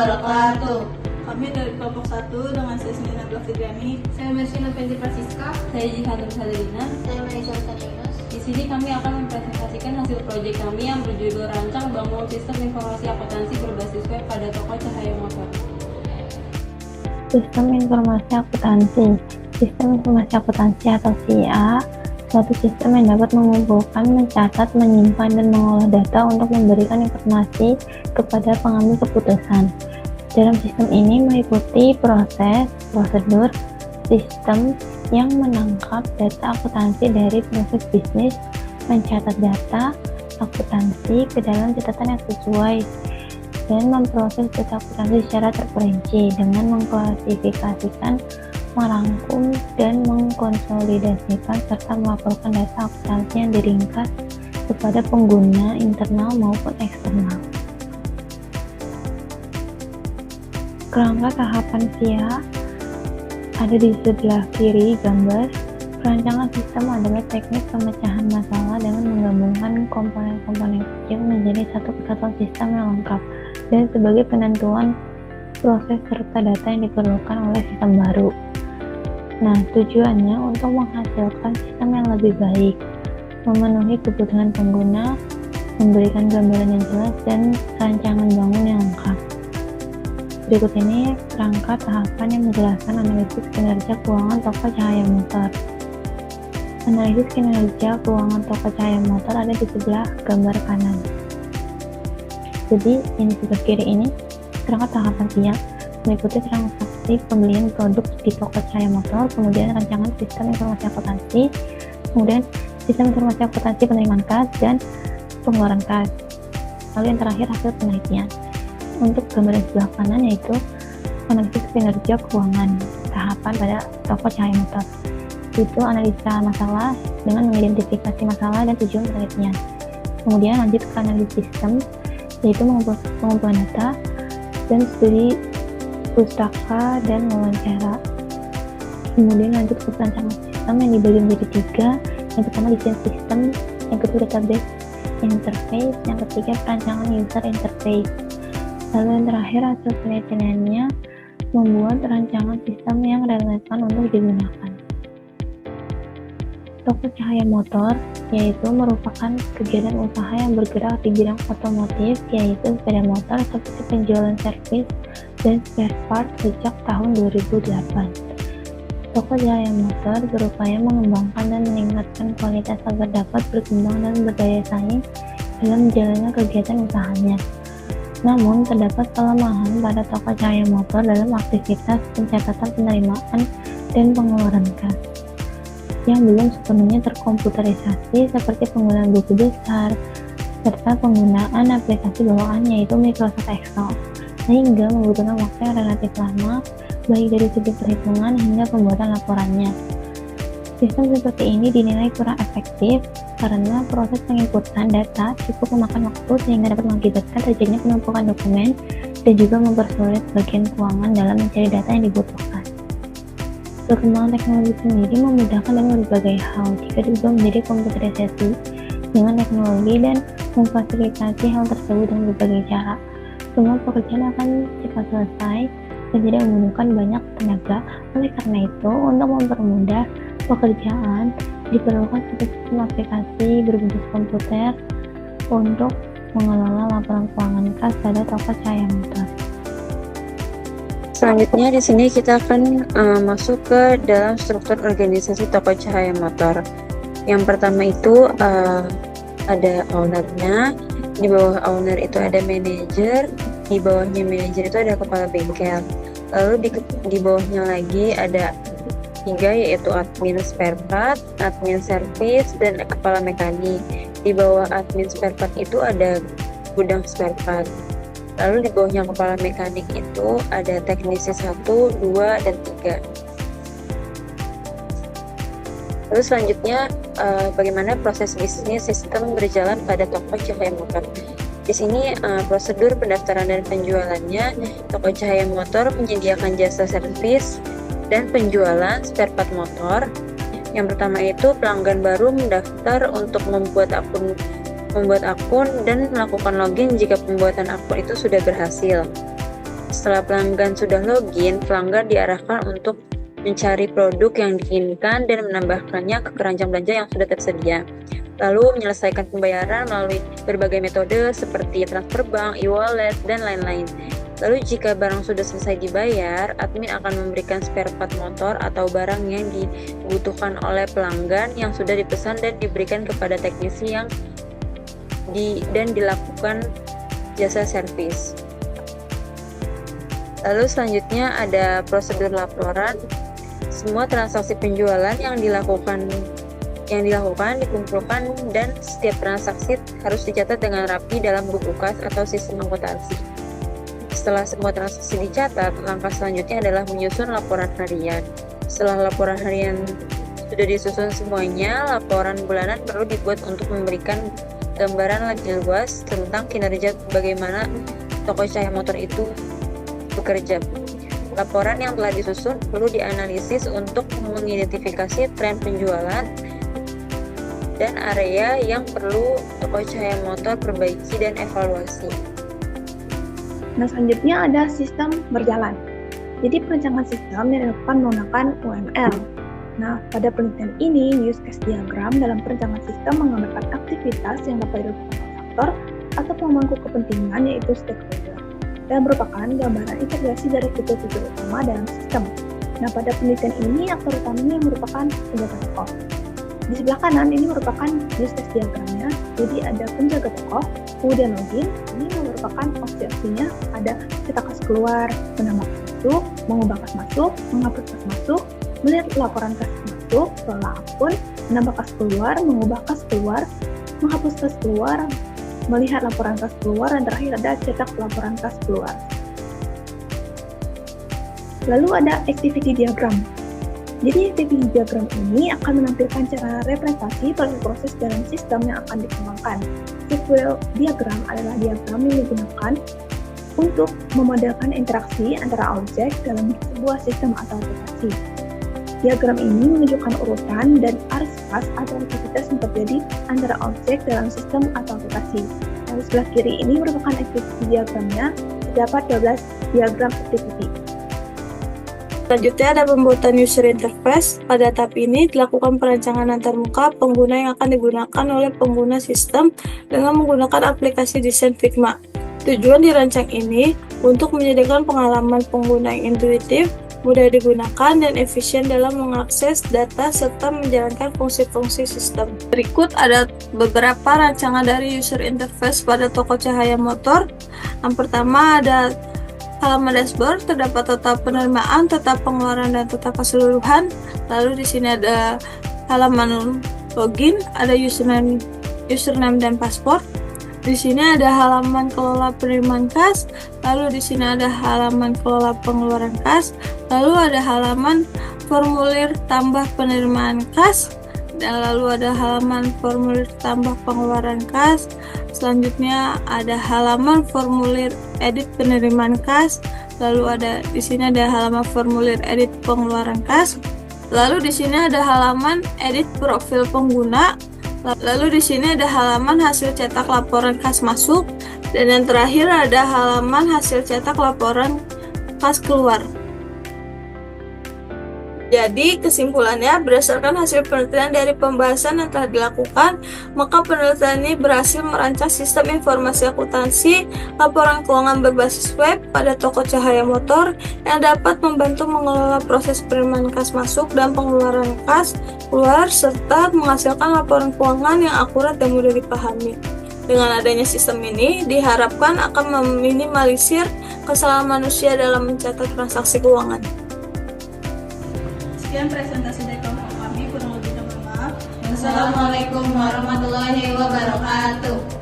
wabarakatuh. Kami dari kelompok 1 dengan saya Nina Blafitriani. Saya Mercy Noventi Francisca. Saya Jihanur Salina. Saya Marisa Yunus. Di sini kami akan mempresentasikan hasil proyek kami yang berjudul Rancang Bangun Sistem Informasi Akuntansi Berbasis Web pada Toko Cahaya Motor. Sistem Informasi Akuntansi. Sistem Informasi Akuntansi atau SIA, suatu sistem yang dapat mengumpulkan, mencatat, menyimpan, dan mengolah data untuk memberikan informasi kepada pengambil keputusan. Dalam sistem ini meliputi proses, prosedur, sistem yang menangkap data akuntansi dari proses bisnis, mencatat data akuntansi ke dalam catatan yang sesuai, dan memproses data akuntansi secara terperinci dengan mengklasifikasikan, merangkum, dan mengkonsolidasikan serta melaporkan data akuntansi yang diringkas kepada pengguna internal maupun eksternal. Kerangka tahapan SIA ada di sebelah kiri gambar. Perancangan sistem adalah teknik pemecahan masalah dengan menggabungkan komponen-komponen kecil menjadi satu kesatuan sistem yang lengkap dan sebagai penentuan proses serta data yang diperlukan oleh sistem baru. Nah, tujuannya untuk menghasilkan sistem yang lebih baik, memenuhi kebutuhan pengguna, memberikan gambaran yang jelas, dan rancangan bangun yang lengkap. Berikut ini kerangka tahapan yang menjelaskan analisis kinerja keuangan toko cahaya motor. Analisis kinerja keuangan toko cahaya motor ada di sebelah gambar kanan. Jadi, yang di sebelah kiri ini kerangka tahapan SIA meliputi transaksi pembelian produk di toko cahaya motor, kemudian rancangan sistem informasi akuntansi, kemudian sistem informasi akuntansi penerimaan kas dan pengeluaran kas. Lalu yang terakhir hasil penelitian. Untuk gambar di sebelah kanan yaitu analisis kinerja keuangan tahapan pada toko cahaya motor. Itu analisa masalah dengan mengidentifikasi masalah dan tujuan penelitian. Kemudian lanjut ke analisis sistem, yaitu pengumpulan data dan studi pustaka dan wawancara. Kemudian lanjut ke perancangan sistem yang dibagi menjadi 3. Yang pertama desain sistem, yang kedua database interface, yang ketiga perancangan user interface. Lalu yang terakhir hasil penelitiannya membuat rancangan sistem yang relevan untuk digunakan. Toko cahaya motor yaitu merupakan kegiatan usaha yang bergerak di bidang otomotif, yaitu sepeda motor seperti penjualan servis dan spare part sejak tahun 2008. Toko cahaya motor berupaya mengembangkan dan meningkatkan kualitas agar dapat berkembang dan berdaya saing dalam menjalankan kegiatan usahanya. Namun, terdapat kelemahan pada toko cahaya motor dalam aktivitas pencatatan penerimaan dan pengeluaran kas yang belum sepenuhnya terkomputerisasi, seperti penggunaan buku besar serta penggunaan aplikasi bawaan yaitu Microsoft Excel, sehingga membutuhkan waktu yang relatif lama baik dari segi perhitungan hingga pembuatan laporannya. Sistem seperti ini dinilai kurang efektif karena proses penginputan data cukup memakan waktu sehingga dapat mengakibatkan terjadinya penumpukan dokumen dan juga mempersulit bagian keuangan dalam mencari data yang dibutuhkan. Perkembangan teknologi sendiri memudahkan dalam berbagai hal jika diubah menjadi komputerisasi dengan teknologi dan memfasilitasi hal tersebut dengan berbagai cara. Semua pekerjaan akan cepat selesai dan tidak membutuhkan banyak tenaga. Oleh karena itu, untuk mempermudah pekerjaan diperlukan sistem aplikasi berbasis komputer untuk mengelola laporan keuangan kas pada toko cahaya motor. Selanjutnya di sini kita akan masuk ke dalam struktur organisasi toko cahaya motor. Yang pertama itu ada ownernya, di bawah owner itu ada manajer, di bawahnya manajer itu ada kepala bengkel. Lalu di bawahnya lagi ada 3 yaitu admin spare part, admin service, dan kepala mekanik. Di bawah admin spare part itu ada gudang spare part. Lalu di bawahnya kepala mekanik itu ada teknisi 1, 2, dan 3. Lalu selanjutnya bagaimana proses bisnis sistem berjalan pada toko cahaya motor. Di sini prosedur pendaftaran dan penjualannya, toko cahaya motor menyediakan jasa servis dan penjualan spare part motor. Yang pertama itu pelanggan baru mendaftar untuk membuat akun dan melakukan login jika pembuatan akun itu sudah berhasil. Setelah pelanggan sudah login, pelanggan diarahkan untuk mencari produk yang diinginkan dan menambahkannya ke keranjang belanja yang sudah tersedia. Lalu menyelesaikan pembayaran melalui berbagai metode seperti transfer bank, e-wallet, dan lain-lain. Lalu jika barang sudah selesai dibayar, admin akan memberikan spare part motor atau barang yang dibutuhkan oleh pelanggan yang sudah dipesan dan diberikan kepada teknisi yang dan dilakukan jasa servis. Lalu selanjutnya ada prosedur laporan. Semua transaksi penjualan yang dilakukan dikumpulkan dan setiap transaksi harus dicatat dengan rapi dalam buku kas atau sistem akuntansi. Setelah semua transaksi dicatat, langkah selanjutnya adalah menyusun laporan harian. Setelah laporan harian sudah disusun semuanya, laporan bulanan perlu dibuat untuk memberikan gambaran lebih luas tentang kinerja bagaimana toko cahaya motor itu bekerja. Laporan yang telah disusun perlu dianalisis untuk mengidentifikasi tren penjualan dan area yang perlu toko cahaya motor perbaiki dan evaluasi. Nah, selanjutnya ada sistem berjalan. Jadi perencanaan sistem dilakukan menggunakan UML. Nah, pada penelitian ini, use case diagram dalam perencanaan sistem menggambarkan aktivitas yang dapat dilakukan faktor atau pemangku kepentingan yaitu stakeholder, dan merupakan gambaran integrasi dari fitur-fitur utama dalam sistem. Nah, pada penelitian ini, aktor utamanya merupakan penjaga toko. Di sebelah kanan ini merupakan use case diagramnya, jadi ada penjaga toko, kemudian login, ini merupakan opsi-opsinya, ada cetak kas keluar, menambah kas masuk, mengubah kas masuk, menghapus kas masuk, melihat laporan kas masuk, kelola akun, menambah kas keluar, mengubah kas keluar, menghapus kas keluar, melihat laporan kas keluar, dan terakhir ada cetak laporan kas keluar. Lalu ada activity diagram. Jadi activity diagram ini akan menampilkan cara representasi proses dalam sistem yang akan dikembangkan. Sequel diagram adalah diagram yang digunakan untuk memodelkan interaksi antara objek dalam sebuah sistem atau aplikasi. Diagram ini menunjukkan urutan dan arus kas atau aktivitas yang terjadi antara objek dalam sistem atau aplikasi. Yang sebelah kiri ini merupakan activity diagramnya, terdapat 12 diagram activity. Selanjutnya ada pembuatan user interface. Pada tahap ini dilakukan perancangan antarmuka pengguna yang akan digunakan oleh pengguna sistem dengan menggunakan aplikasi desain Figma. Tujuan dirancang ini untuk menyediakan pengalaman pengguna yang intuitif, mudah digunakan, dan efisien dalam mengakses data serta menjalankan fungsi-fungsi sistem. Berikut ada beberapa rancangan dari user interface pada toko cahaya motor. Yang pertama ada halaman dashboard, terdapat total penerimaan, total pengeluaran, dan total keseluruhan. Lalu di sini ada halaman login, ada username dan password. Di sini ada halaman kelola penerimaan kas, lalu di sini ada halaman kelola pengeluaran kas, lalu ada halaman formulir tambah penerimaan kas, dan lalu ada halaman formulir tambah pengeluaran kas. Selanjutnya ada halaman formulir edit penerimaan kas, lalu di sini ada halaman formulir edit pengeluaran kas, lalu di sini ada halaman edit profil pengguna, lalu di sini ada halaman hasil cetak laporan kas masuk, dan yang terakhir ada halaman hasil cetak laporan kas keluar. Jadi, kesimpulannya, berdasarkan hasil penelitian dari pembahasan yang telah dilakukan, maka penelitian ini berhasil merancang sistem informasi akuntansi laporan keuangan berbasis web pada toko cahaya motor yang dapat membantu mengelola proses penerimaan kas masuk dan pengeluaran kas keluar, serta menghasilkan laporan keuangan yang akurat dan mudah dipahami. Dengan adanya sistem ini, diharapkan akan meminimalisir kesalahan manusia dalam mencatat transaksi keuangan. Sekian presentasi dari kelompok kami, kurang lebihnya mohon maaf. Wassalamualaikum warahmatullahi wabarakatuh.